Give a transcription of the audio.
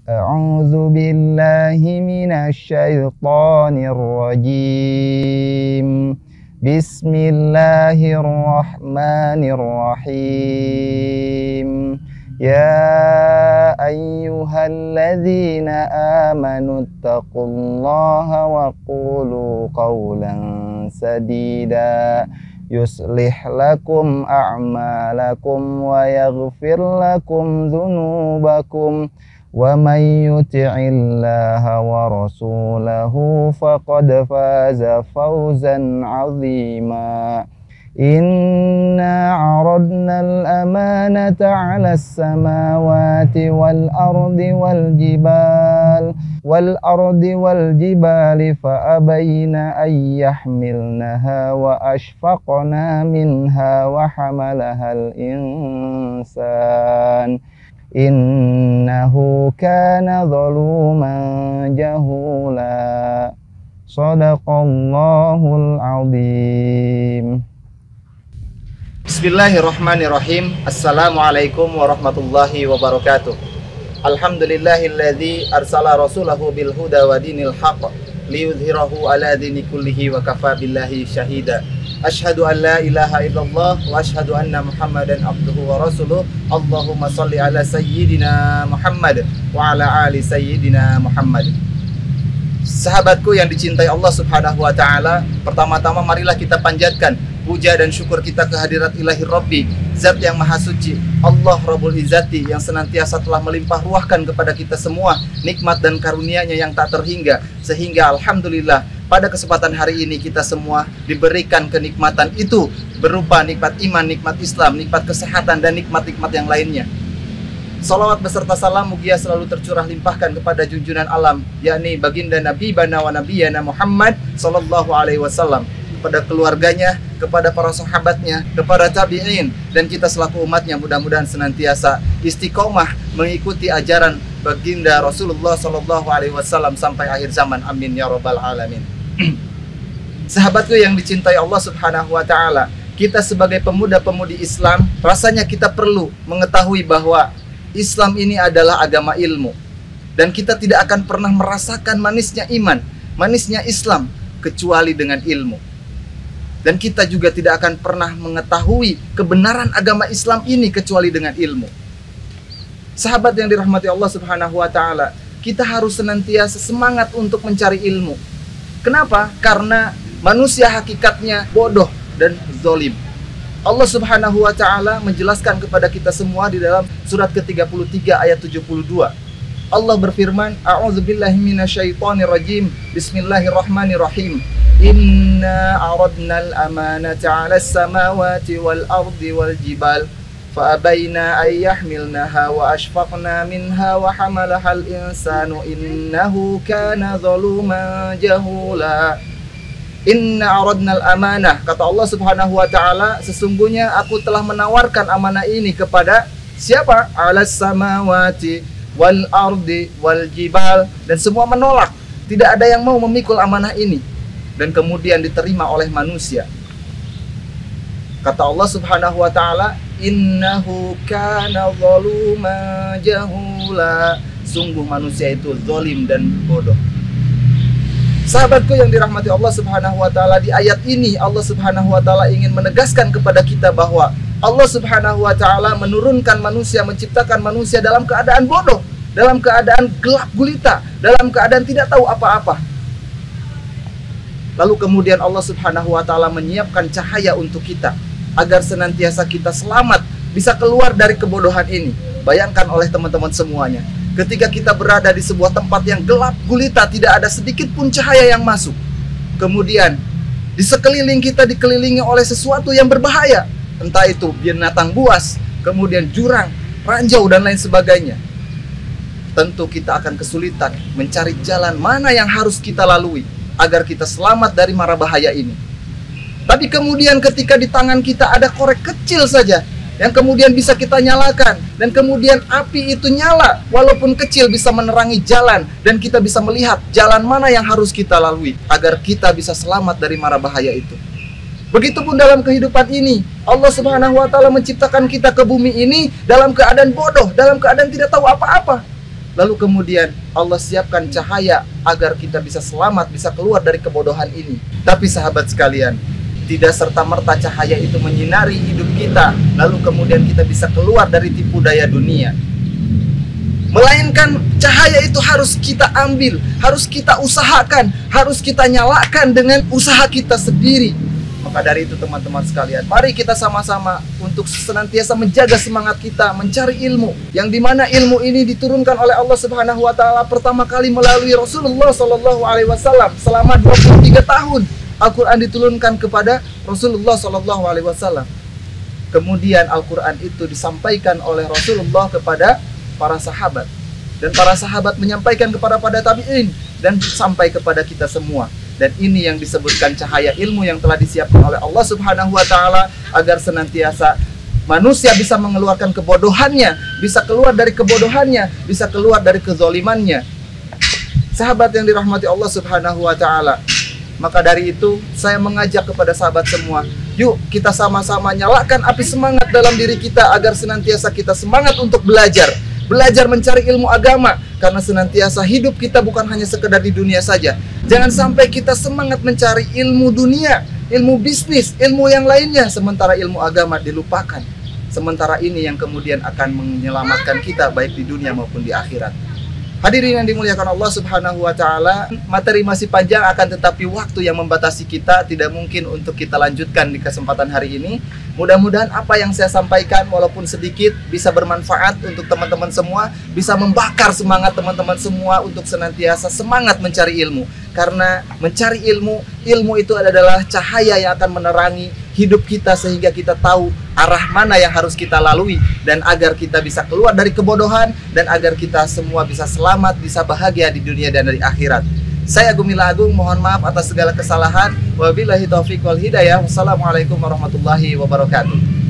A'udzu billahi minasyaitonir rajim. Bismillahirrahmanirrahim. Ya ayyuhalladzina amanu taqullaha wa qulu qawlan sadida yuslih lakum a'malakum wa yaghfir lakum dzunubakum wa may yuti'illaha wa rasulahu faqad faza fawzan 'azima. Inna 'aradna al-amanata 'ala as-samawati wal-ardi wal-jibali fa abayna an yahmilnaha wa ashfaqna minha wa hamalaha al-insan innahu kana zaluman jahula. Shadaqallahul azim. Bismillahirrahmanirrahim. Assalamualaikum warahmatullahi wabarakatuh. Alhamdulillahilladzi arsala rasulahu bil huda wa dinil haqq liyudhhirahu ala dini kullihi wa kafa billahi syahida. Asyhadu an la ilaha illallah wa asyhadu anna Muhammadan abduhu wa rasuluh. Allahumma shalli ala sayyidina Muhammad wa ala ali sayyidina Muhammad. Sahabatku yang dicintai Allah Subhanahu wa taala, pertama-tama marilah kita panjatkan puja dan syukur kita kehadirat Ilahi Rabbi, Zat yang Maha Suci, Allah Rabbul Izzati, yang senantiasa telah melimpah ruahkan kepada kita semua nikmat dan karunia-Nya yang tak terhingga, sehingga alhamdulillah pada kesempatan hari ini kita semua diberikan kenikmatan itu berupa nikmat iman, nikmat Islam, nikmat kesehatan, dan nikmat-nikmat yang lainnya. Salawat beserta salam mugia selalu tercurah limpahkan kepada junjungan alam, yakni baginda Nabi Bana wa Nabiyana Muhammad sallallahu alaihi wasallam, kepada keluarganya, kepada para sahabatnya, kepada tabi'in, dan kita selaku umatnya mudah-mudahan senantiasa istiqomah mengikuti ajaran baginda Rasulullah sallallahu alaihi wasallam sampai akhir zaman. Amin ya rabbal alamin. Sahabatku yang dicintai Allah Subhanahu wa taala, kita sebagai pemuda-pemudi Islam rasanya kita perlu mengetahui bahwa Islam ini adalah agama ilmu, dan kita tidak akan pernah merasakan manisnya iman, manisnya Islam kecuali dengan ilmu. Dan kita juga tidak akan pernah mengetahui kebenaran agama Islam ini kecuali dengan ilmu. Sahabat yang dirahmati Allah Subhanahu wa taala, kita harus senantiasa semangat untuk mencari ilmu. Kenapa? Karena manusia hakikatnya bodoh dan zalim. Allah Subhanahu wa taala menjelaskan kepada kita semua di dalam surat ke-33 ayat 72. Allah berfirman, A'udzubillahi minasyaitonirrajim. Bismillahirrahmanirrahim. Inna 'aradnal amanata 'alas samawati wal ardi wal jibal fa abayna ay yahmilnaha wa ashfaqna minha wa hamalahal insanu innahu kana zaluman jahula. Inna aradnal amanah, kata Allah Subhanahu wa taala, sesungguhnya aku telah menawarkan amanah ini kepada siapa? Alas samawati wal ardi wal jibal, dan semua menolak. Tidak ada yang mau memikul amanah ini, dan kemudian diterima oleh manusia. Kata Allah Subhanahu wa taala, innahu kana zaluman jahula, sungguh manusia itu zalim dan bodoh. Sahabatku yang dirahmati Allah Subhanahu wa taala, di ayat ini Allah Subhanahu wa taala ingin menegaskan kepada kita bahwa Allah Subhanahu wa taala menurunkan manusia, menciptakan manusia dalam keadaan bodoh, dalam keadaan gelap gulita, dalam keadaan tidak tahu apa-apa. Lalu kemudian Allah Subhanahu wa taala menyiapkan cahaya untuk kita agar senantiasa kita selamat, bisa keluar dari kebodohan ini. Bayangkan oleh teman-teman semuanya, ketika kita berada di sebuah tempat yang gelap gulita, tidak ada sedikit pun cahaya yang masuk. Kemudian di sekeliling kita dikelilingi oleh sesuatu yang berbahaya, entah itu binatang buas, kemudian jurang, ranjau, dan lain sebagainya. Tentu kita akan kesulitan mencari jalan mana yang harus kita lalui agar kita selamat dari mara bahaya ini. Tapi kemudian ketika di tangan kita ada korek kecil saja yang kemudian bisa kita nyalakan, dan kemudian api itu nyala, walaupun kecil bisa menerangi jalan, dan kita bisa melihat jalan mana yang harus kita lalui agar kita bisa selamat dari mara bahaya itu. Begitupun dalam kehidupan ini, Allah Subhanahu wa taala menciptakan kita ke bumi ini dalam keadaan bodoh, dalam keadaan tidak tahu apa-apa. Lalu kemudian Allah siapkan cahaya agar kita bisa selamat, bisa keluar dari kebodohan ini. Tapi sahabat sekalian, tidak serta-merta cahaya itu menyinari hidup kita, lalu kemudian kita bisa keluar dari tipu daya dunia. Melainkan cahaya itu harus kita ambil, harus kita usahakan, harus kita nyalakan dengan usaha kita sendiri. Maka dari itu teman-teman sekalian, mari kita sama-sama untuk senantiasa menjaga semangat kita mencari ilmu, yang dimana ilmu ini diturunkan oleh Allah Subhanahu Wa Taala pertama kali melalui Rasulullah Sallallahu Alaihi Wasallam. Selama 23 tahun Al-Quran diturunkan kepada Rasulullah Sallallahu Alaihi Wasallam. Kemudian Al-Quran itu disampaikan oleh Rasulullah kepada para sahabat, dan para sahabat menyampaikan kepada tabi'in dan sampai kepada kita semua. Dan ini yang disebutkan cahaya ilmu yang telah disiapkan oleh Allah Subhanahu Wa Taala agar senantiasa manusia bisa mengeluarkan kebodohannya, bisa keluar dari kebodohannya, bisa keluar dari kezalimannya. Sahabat yang dirahmati Allah Subhanahu Wa Taala, maka dari itu saya mengajak kepada sahabat semua, yuk kita sama-sama nyalakan api semangat dalam diri kita agar senantiasa kita semangat untuk belajar mencari ilmu agama, karena senantiasa hidup kita bukan hanya sekedar di dunia saja. Jangan sampai kita semangat mencari ilmu dunia, ilmu bisnis, ilmu yang lainnya, sementara ilmu agama dilupakan. Sementara ini yang kemudian akan menyelamatkan kita baik di dunia maupun di akhirat. Hadirin yang dimuliakan Allah Subhanahu Wa Taala, materi masih panjang, akan tetapi waktu yang membatasi kita tidak mungkin untuk kita lanjutkan di kesempatan hari ini. Mudah-mudahan apa yang saya sampaikan walaupun sedikit bisa bermanfaat untuk teman-teman semua, bisa membakar semangat teman-teman semua untuk senantiasa semangat mencari ilmu. Karena mencari ilmu itu adalah cahaya yang akan menerangi hidup kita sehingga kita tahu arah mana yang harus kita lalui, dan agar kita bisa keluar dari kebodohan, dan agar kita semua bisa selamat, bisa bahagia di dunia dan di akhirat. Saya Gumilang Agung, mohon maaf atas segala kesalahan. Wabillahi taufiq wal hidayah. Wassalamualaikum warahmatullahi wabarakatuh.